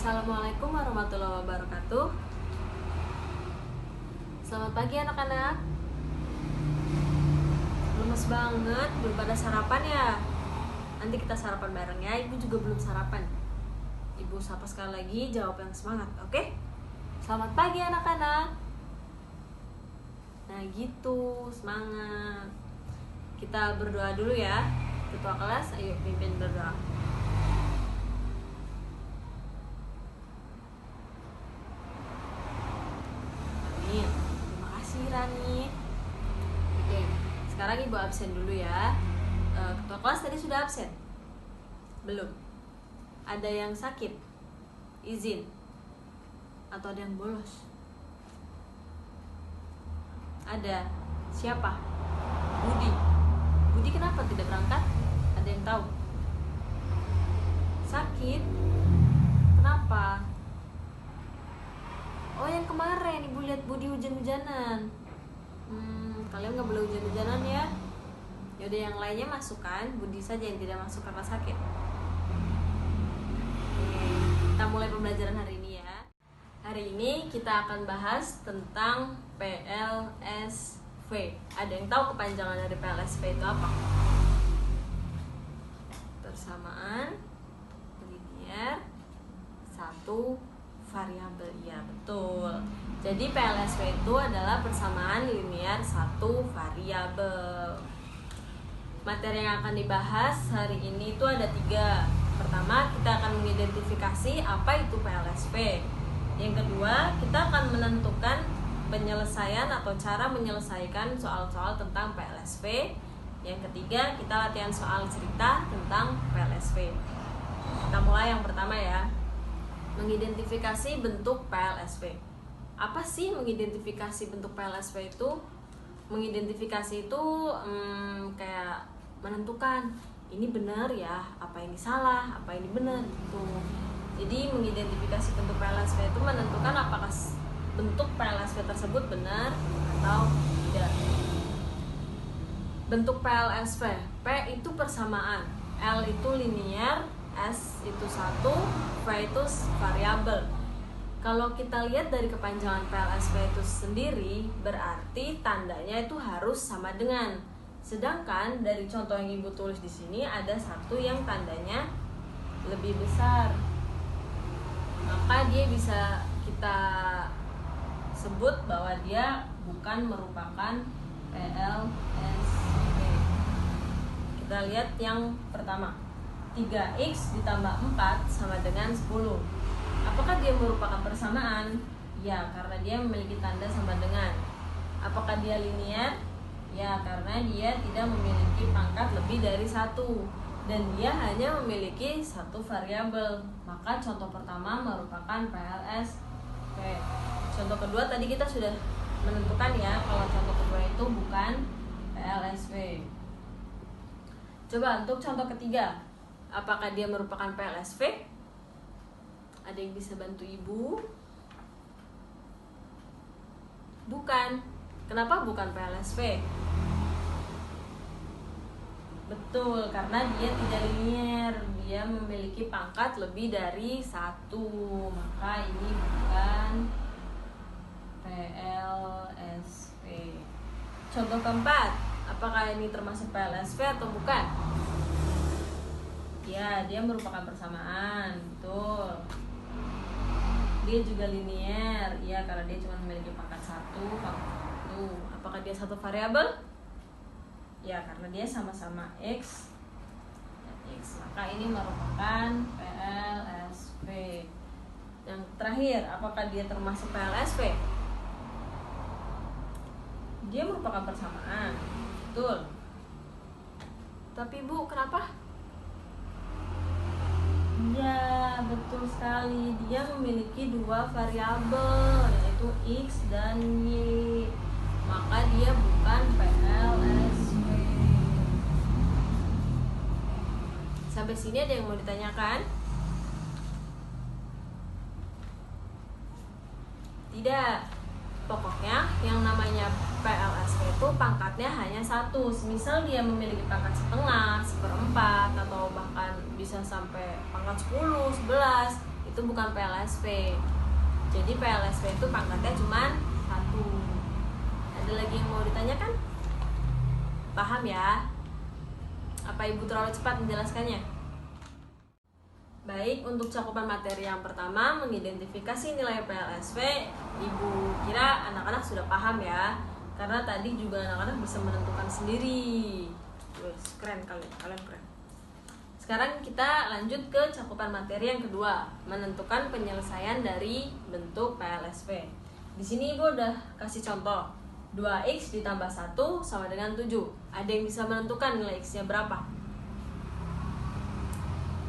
Assalamualaikum warahmatullahi wabarakatuh. Selamat pagi anak-anak. Lemes banget, belum pada sarapan ya? Nanti kita sarapan bareng ya. Ibu juga belum sarapan. Ibu sapa sekali lagi, jawab yang semangat, oke? Selamat pagi anak-anak. Nah gitu, semangat. Kita berdoa dulu ya. Ketua kelas, ayo pimpin berdoa. Terima kasih Rani. Oke, sekarang ibu absen dulu ya. Ketua kelas tadi sudah absen? Belum? Ada yang sakit? Izin? Atau ada yang bolos? Ada. Siapa? Budi. Budi kenapa tidak berangkat? Ada yang tahu? Sakit? Kenapa? Oh, yang kemarin ibu lihat Budi hujan-hujanan. Kalian nggak boleh hujan-hujanan ya. Yaudah, yang lainnya masukkan, Budi saja yang tidak masuk karena sakit. Oke, kita mulai pembelajaran hari ini ya. Hari ini kita akan bahas tentang PLSV. Ada yang tahu kepanjangan dari PLSV itu apa? Persamaan linear satu variabel. Ya, betul. Jadi PLSV itu adalah persamaan linear satu variabel. Materi yang akan dibahas hari ini itu ada 3. Pertama, kita akan mengidentifikasi apa itu PLSV. Yang kedua, kita akan menentukan penyelesaian atau cara menyelesaikan soal-soal tentang PLSV. Yang ketiga, kita latihan soal cerita tentang PLSV. Kita mulai yang pertama ya. Mengidentifikasi bentuk PLSV. Apa sih mengidentifikasi bentuk PLSV itu? Mengidentifikasi itu kayak menentukan ini benar ya, apa ini salah, apa ini benar gitu. Jadi mengidentifikasi bentuk PLSV itu menentukan apakah bentuk PLSV tersebut benar atau tidak. Bentuk PLSV, P itu persamaan, L itu linear, S itu 1, V itu variabel. Kalau kita lihat dari kepanjangan PLSV itu sendiri, berarti tandanya itu harus sama dengan. Sedangkan dari contoh yang ibu tulis di sini ada satu yang tandanya lebih besar, maka dia bisa kita sebut bahwa dia bukan merupakan PLSV. Kita lihat yang pertama, 3x ditambah 4 sama dengan 10. Apakah dia merupakan persamaan? Ya, karena dia memiliki tanda sama dengan. Apakah dia linear? Ya, karena dia tidak memiliki pangkat lebih dari 1 dan dia hanya memiliki satu variabel. Maka contoh pertama merupakan PLSV. Contoh kedua tadi kita sudah menentukan ya, kalau contoh kedua itu bukan PLSV. Coba untuk contoh ketiga, apakah dia merupakan PLSV? Ada yang bisa bantu ibu? Bukan. Kenapa bukan PLSV? Betul, karena dia tidak linear. Dia memiliki pangkat lebih dari 1. Maka ini bukan PLSV. Contoh keempat, apakah ini termasuk PLSV atau bukan? Ya, dia merupakan persamaan. Betul. Dia juga linear, ya, karena dia cuma memiliki pangkat 1. Apakah dia satu variabel? Ya, karena dia sama-sama x dan x. Maka ini merupakan PLSV. Yang terakhir, apakah dia termasuk PLSV? Dia merupakan persamaan. Betul. Tapi Bu, kenapa? Ya, betul sekali. Dia memiliki 2 variabel, yaitu x dan y. Maka dia bukan PLSV. Sampai sini ada yang mau ditanyakan? Tidak. Pokoknya yang namanya PLSV itu pangkatnya hanya 1. Misal dia memiliki pangkat setengah, 1/4, atau bahkan bisa sampai pangkat 10, 11, itu bukan PLSP. Jadi PLSP itu pangkatnya cuma 1. Ada lagi yang mau ditanyakan? Paham ya? Apa Ibu terlalu cepat menjelaskannya? Baik, untuk cakupan materi yang pertama, mengidentifikasi nilai PLSP, Ibu kira anak-anak sudah paham ya? Karena tadi juga anak-anak bisa menentukan sendiri. Wes, keren kalian keren. Sekarang kita lanjut ke cakupan materi yang kedua, menentukan penyelesaian dari bentuk PLSP. Di sini Ibu udah kasih contoh, 2x ditambah 1 sama dengan 7. Ada yang bisa menentukan nilai x-nya berapa?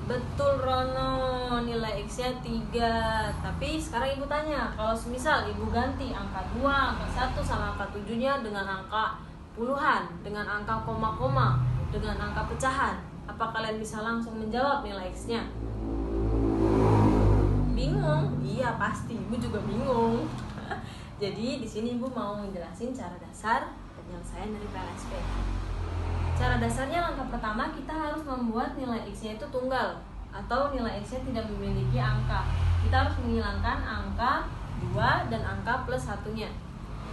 Betul Rono, nilai x-nya 3. Tapi sekarang Ibu tanya, kalau misal Ibu ganti angka 2, angka 1 sama angka 7-nya dengan angka puluhan, dengan angka koma-koma, dengan angka pecahan, apa kalian bisa langsung menjawab nilai x-nya? Bingung? Iya, pasti Ibu juga bingung. Jadi di sini Ibu mau menjelasin cara dasar penyelesaian dari PLSP. Cara dasarnya, langkah pertama kita harus membuat nilai x-nya itu tunggal atau nilai x-nya tidak memiliki angka. Kita harus menghilangkan angka 2 dan angka plus 1-nya.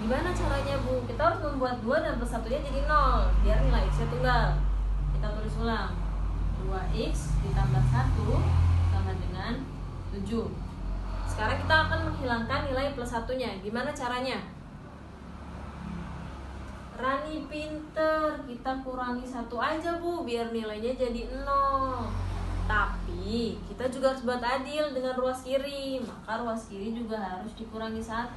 Gimana caranya Bu? Kita harus membuat 2 dan plus 1-nya jadi 0 biar nilai x-nya tunggal. Kita tulis ulang, 2x ditambah 1 sama dengan 7. Sekarang kita akan menghilangkan nilai plus 1-nya. Gimana caranya? Rani pinter, kita kurangi 1 aja Bu, biar nilainya jadi 0. Tapi kita juga harus buat adil dengan ruas kiri, maka ruas kiri juga harus dikurangi 1.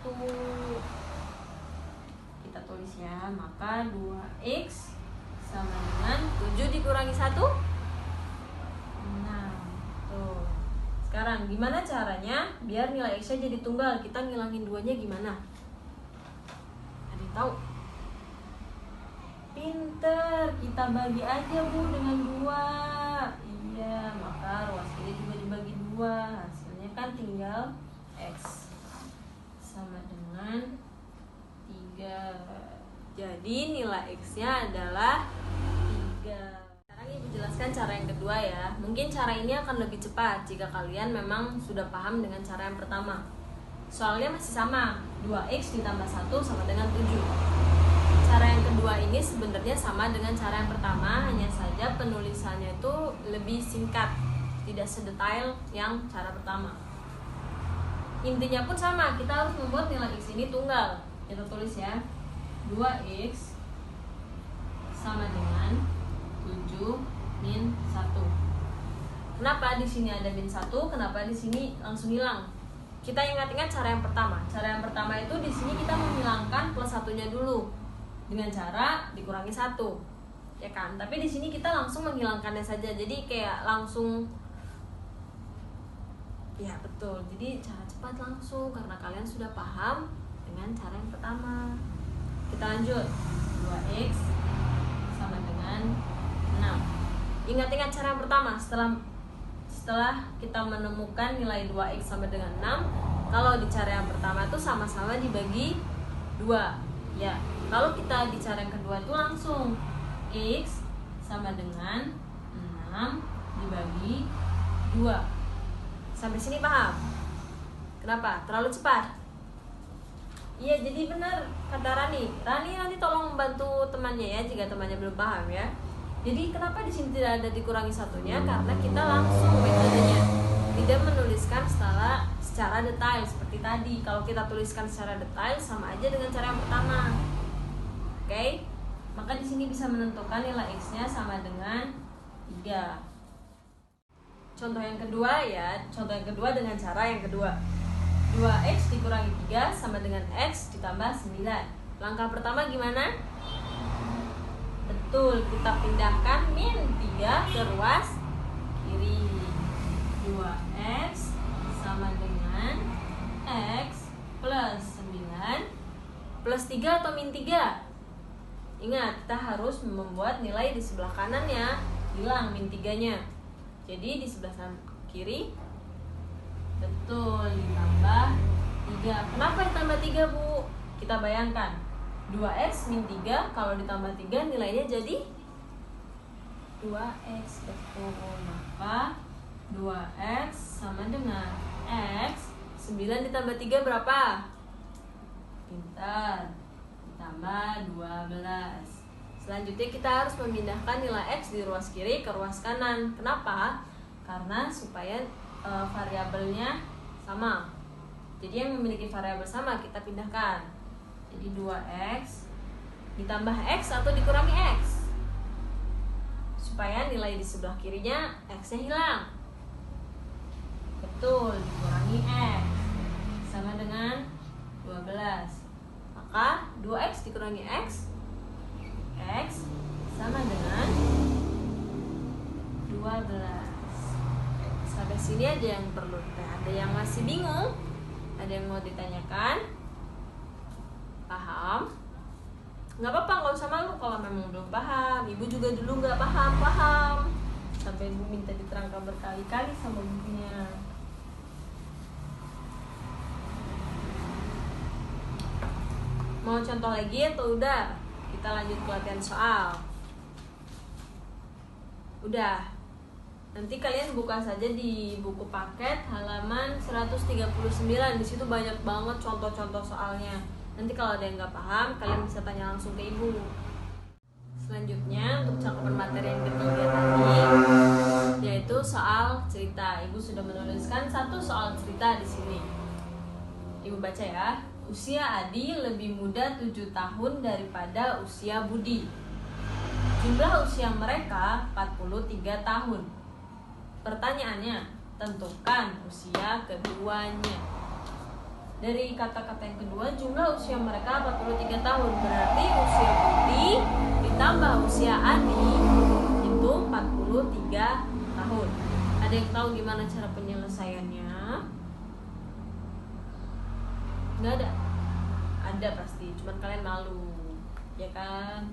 Kita tulis ya, maka 2x sama dengan 7 dikurangi 1 6. Tuh. Sekarang gimana caranya biar nilai x-nya jadi tunggal? Kita ngilangin 2-nya gimana? Ada yang tahu? Pinter, kita bagi aja Bu dengan 2. Iya, maka ruas kiri juga dibagi 2. Hasilnya kan tinggal x sama dengan 3. Jadi nilai x-nya adalah 3. Sekarang Ibu jelaskan cara yang kedua ya. Mungkin cara ini akan lebih cepat jika kalian memang sudah paham dengan cara yang pertama. Soalnya masih sama, 2x ditambah 1 sama dengan 7. Cara yang kedua ini sebenarnya sama dengan cara yang pertama, hanya saja penulisannya itu lebih singkat, tidak sedetail yang cara pertama. Intinya pun sama, kita harus membuat nilai x ini tunggal. Kita tulis ya, 2x sama dengan 7 min 1. Kenapa di sini ada min 1? Kenapa di sini langsung hilang? Kita ingat-ingat cara yang pertama. Cara yang pertama itu di sini kita menghilangkan plus 1-nya dulu dengan cara dikurangi 1, ya kan? Tapi di sini kita langsung menghilangkannya saja, jadi kayak langsung, ya betul. Jadi cara cepat langsung karena kalian sudah paham dengan cara yang pertama. Kita lanjut, 2x sama dengan 6. Ingat-ingat cara yang pertama, setelah kita menemukan nilai 2x sama dengan 6, kalau di cara yang pertama itu sama-sama dibagi 2. Ya, kalau kita di cara yang kedua itu langsung x sama dengan 6 dibagi 2. Sampai sini paham? Kenapa? Terlalu cepat? Iya, jadi benar kata Rani. Rani nanti tolong bantu temannya ya jika temannya belum paham ya. Jadi kenapa di sini tidak ada dikurangi 1-nya? Karena kita langsung metodenya, tidak menuliskan secara detail seperti tadi. Kalau kita tuliskan secara detail sama aja dengan cara yang pertama. Oke? Maka di sini bisa menentukan nilai x-nya sama dengan 3. Contoh yang kedua ya, contoh yang kedua dengan cara yang kedua. 2x dikurangi 3 sama dengan x ditambah 9. Langkah pertama gimana? Betul, kita pindahkan min 3 ke ruas kiri. 2x sama dengan x plus 9 plus 3 atau min 3? Ingat, kita harus membuat nilai di sebelah kanannya, hilang min 3-nya. Jadi di sebelah kiri, betul, ditambah 3. Kenapa ditambah 3 Bu? Kita bayangkan, 2x min 3 kalau ditambah 3 nilainya jadi 2x. Betul, maka 2x sama dengan 9 ditambah 3 berapa? Pintar. Ditambah 12. Selanjutnya kita harus memindahkan nilai X di ruas kiri ke ruas kanan. Kenapa? Karena supaya variabelnya sama. Jadi yang memiliki variabel sama kita pindahkan. Jadi 2X ditambah X atau dikurangi X, supaya nilai di sebelah kirinya X-nya hilang. Betul, dikurangi X sama dengan 12. Maka 2X dikurangi X sama dengan 12. Sampai sini aja yang perlu. Ada yang masih bingung? Ada yang mau ditanyakan? Paham? Nggak apa-apa, nggak usah malu kalau memang belum paham. Ibu juga dulu nggak paham. Sampai ibu minta diterangkan berkali-kali sama ibunya. Mau contoh lagi atau udah? Kita lanjut ke latihan soal. Udah. Nanti kalian buka saja di buku paket halaman 139. Di situ banyak banget contoh-contoh soalnya. Nanti kalau ada yang nggak paham, kalian bisa tanya langsung ke ibu. Selanjutnya untuk cakupan materi yang ketiga tadi, yaitu soal cerita. Ibu sudah menuliskan satu soal cerita di sini. Ibu baca ya. Usia Adi lebih muda 7 tahun daripada usia Budi. Jumlah usia mereka 43 tahun. Pertanyaannya, tentukan usia keduanya. Dari kata-kata yang kedua, jumlah usia mereka 43 tahun. Berarti usia Budi ditambah usia Adi itu 43 tahun. Ada yang tahu gimana cara penyelesaiannya? Nggak ada? Ada pasti, cuman kalian malu, ya kan?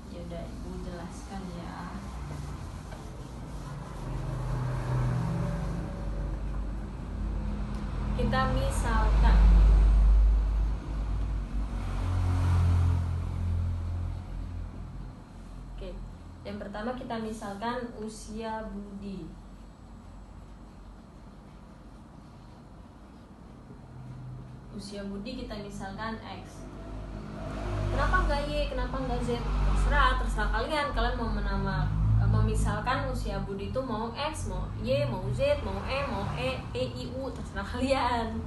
Ya udah, ibu jelaskan ya. Kita misalkan oke, yang pertama kita misalkan usia Budi. Usia Budi kita misalkan X. Kenapa enggak Y? Kenapa enggak Z? Terserah kalian. Kalian mau memisalkan usia Budi itu mau X, mau Y, mau Z, mau E, I, U, terserah kalian.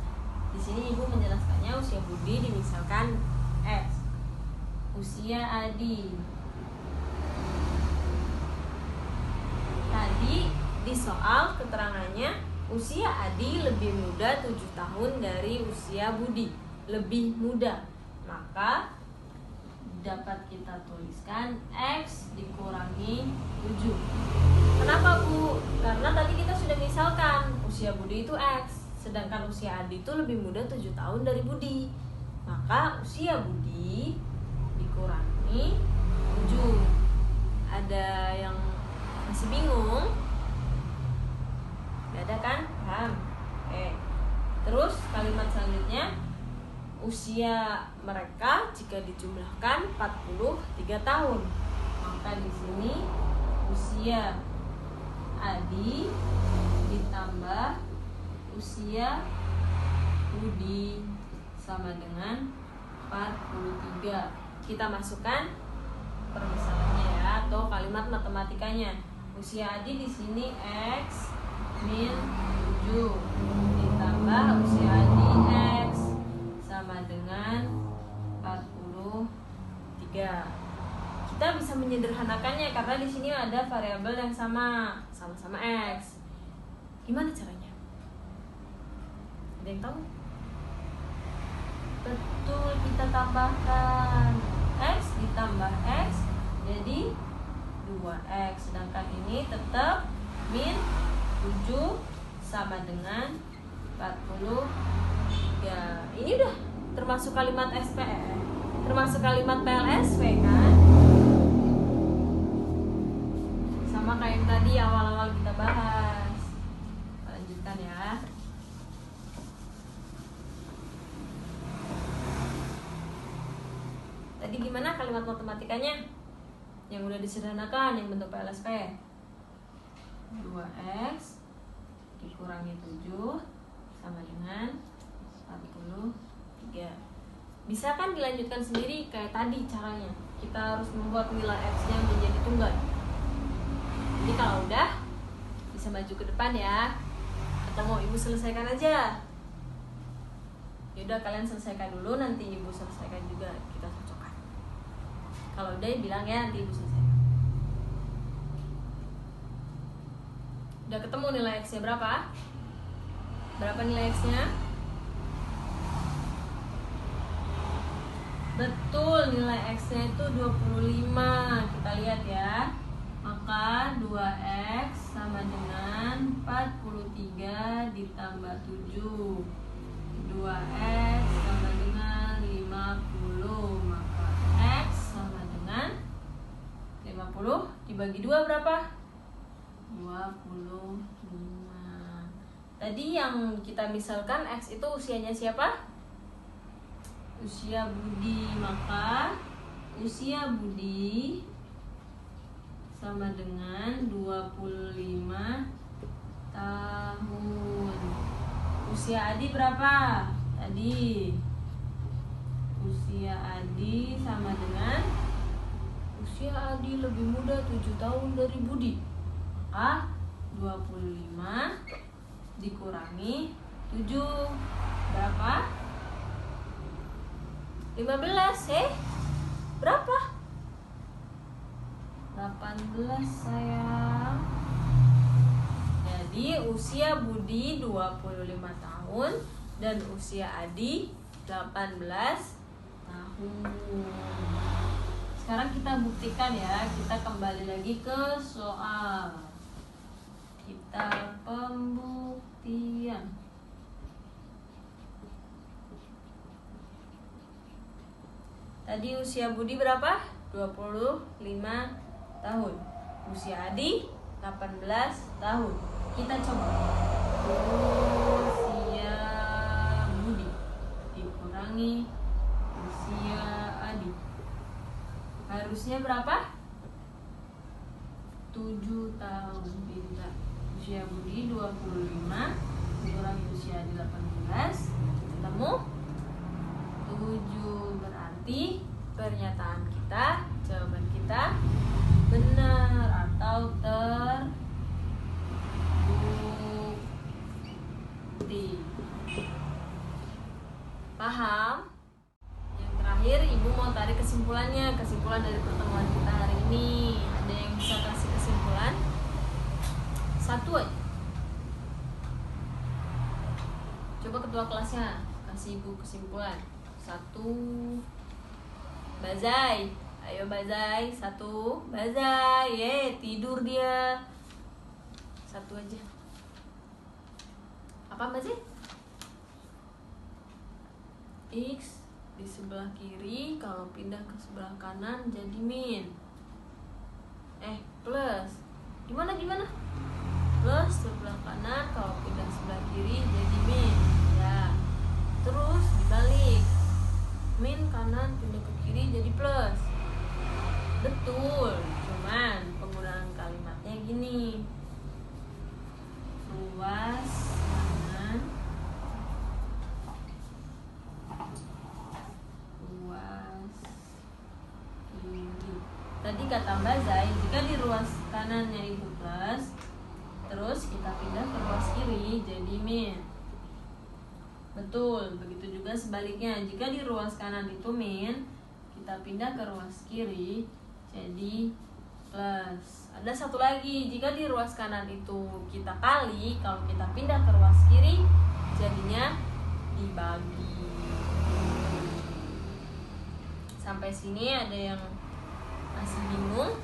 Di sini ibu menjelaskannya usia Budi dimisalkan X. Usia Adi. Tadi di soal keterangannya usia Adi lebih muda 7 tahun dari usia Budi. Lebih muda. Maka dapat kita tuliskan X dikurangi 7. Kenapa Bu? Karena tadi kita sudah misalkan usia Budi itu X, sedangkan usia Adi itu lebih muda 7 tahun dari Budi. Maka usia Budi dikurangi 7. Ada yang masih bingung? Gak ada kan? Paham? Oke. Terus kalimat selanjutnya, usia mereka jika dijumlahkan 43 tahun. Maka di sini usia Adi ditambah usia Budi sama dengan 43. Kita masukkan permisalannya ya, atau kalimat matematikanya. Usia Adi di sini X min 7 ditambah usia Adi X sama dengan 43. Kita bisa menyederhanakannya karena di sini ada variabel yang sama-sama X. Gimana caranya? Ada yang tahu? Betul, kita tambahkan X ditambah X jadi 2X. Sedangkan ini tetap min 7 sama dengan 43. Ini udah termasuk kalimat termasuk kalimat PLSW kan? Sama kayak yang tadi awal-awal kita bahas. Lanjutkan ya. Tadi gimana kalimat matematikanya? Yang udah disederhanakan, yang bentuk PLSP. 2X dikurangi 7 sama dengan Bisa kan dilanjutkan sendiri kayak tadi caranya. Kita harus membuat nilai X-nya menjadi tunggal. Jadi kalau udah, bisa maju ke depan ya. Atau mau ibu selesaikan aja? Yaudah kalian selesaikan dulu, nanti ibu selesaikan juga, kita cocokkan. Kalau udah bilang ya, nanti ibu selesaikan. Udah ketemu nilai X-nya berapa? Berapa nilai X-nya? Betul, nilai X-nya itu 25. Kita lihat ya. Maka 2X sama dengan 43 ditambah 7. 2X sama dengan 50. Maka X sama dengan 50 dibagi 2 berapa? 25. Tadi yang kita misalkan X itu usianya siapa? Usia Budi. Maka usia Budi sama dengan 25 tahun. Usia Adi berapa? Tadi usia Adi sama dengan, usia Adi lebih muda 7 tahun dari Budi. Maka 25 dikurangi 7 berapa? 15. Berapa? 18 sayang. Jadi usia Budi 25 tahun dan usia Adi 18 tahun. Sekarang kita buktikan ya. Kita kembali lagi ke soal. Kita pembuktian. Tadi usia Budi berapa? 25 tahun. Usia Adi 18 tahun. Kita coba. Usia Budi dikurangi usia Adi. Harusnya berapa? 7 tahun. Pintar. Usia Budi 25 dikurangi usia Adi 18. Ketemu? 7. Berarti pernyataan kita, jawaban kita benar atau terbukti. Paham? Yang terakhir ibu mau tarik kesimpulannya. Kesimpulan dari pertemuan kita hari ini. Ada yang bisa kasih kesimpulan? Satu aja. Coba ketua kelasnya kasih ibu kesimpulan. 1. Bazai, ayo Bazai. 1. Bazai, tidur dia. 1 aja. Apa Bazai? X di sebelah kiri kalau pindah ke sebelah kanan jadi min. Plus. Gimana? Plus sebelah kanan kalau pindah sebelah kiri jadi min. Ya. Terus dibalik. Min kanan pindah ke kiri jadi plus. Betul, cuman penggunaan kalimatnya gini. Ruas kanan, ruas kiri. Tadi kata Mbak Zai, jika di ruas kanannya itu plus, terus kita pindah ke ruas kiri jadi min. Betul, begitu juga sebaliknya. Jika di ruas kanan itu min, kita pindah ke ruas kiri jadi plus. Ada satu lagi, jika di ruas kanan itu kita kali, kalau kita pindah ke ruas kiri jadinya dibagi. Sampai sini ada yang masih bingung?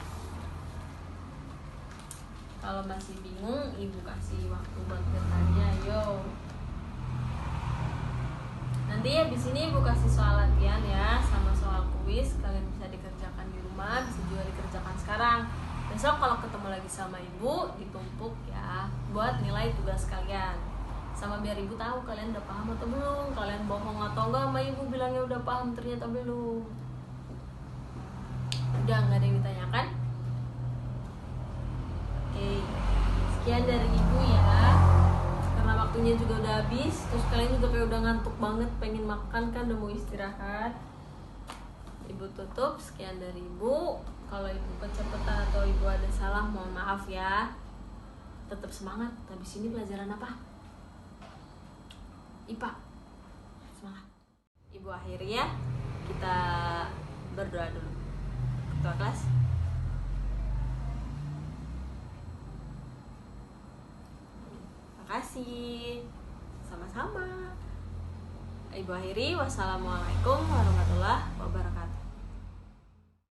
Kalau masih bingung, ibu kasih waktu buat bertanya. Yo. Nanti ya di sini ibu kasih soal latihan ya, sama soal kuis. Kalian bisa dikerjakan di rumah, bisa juga dikerjakan sekarang. Besok kalau ketemu lagi sama ibu, ditumpuk ya buat nilai tugas kalian. Sama biar ibu tahu kalian udah paham atau belum. Kalian bohong atau enggak sama ibu bilangnya udah paham ternyata belum. Udah nggak ada yang ditanyakan? Oke, sekian dari ibu ya. Karena waktu waktunya juga udah habis, terus kalian juga kayak udah ngantuk banget, pengen makan kan, udah mau istirahat. Ibu tutup, sekian dari Ibu. Kalau Ibu kecepatan atau Ibu ada salah, mohon maaf ya. Tetap semangat. Habis ini pelajaran apa? IPA. Semangat. Ibu akhiri ya. Kita berdoa dulu. Ketua kelas. Makasih. Sama-sama. Ibu akhiri. Wassalamualaikum warahmatullahi wabarakatuh.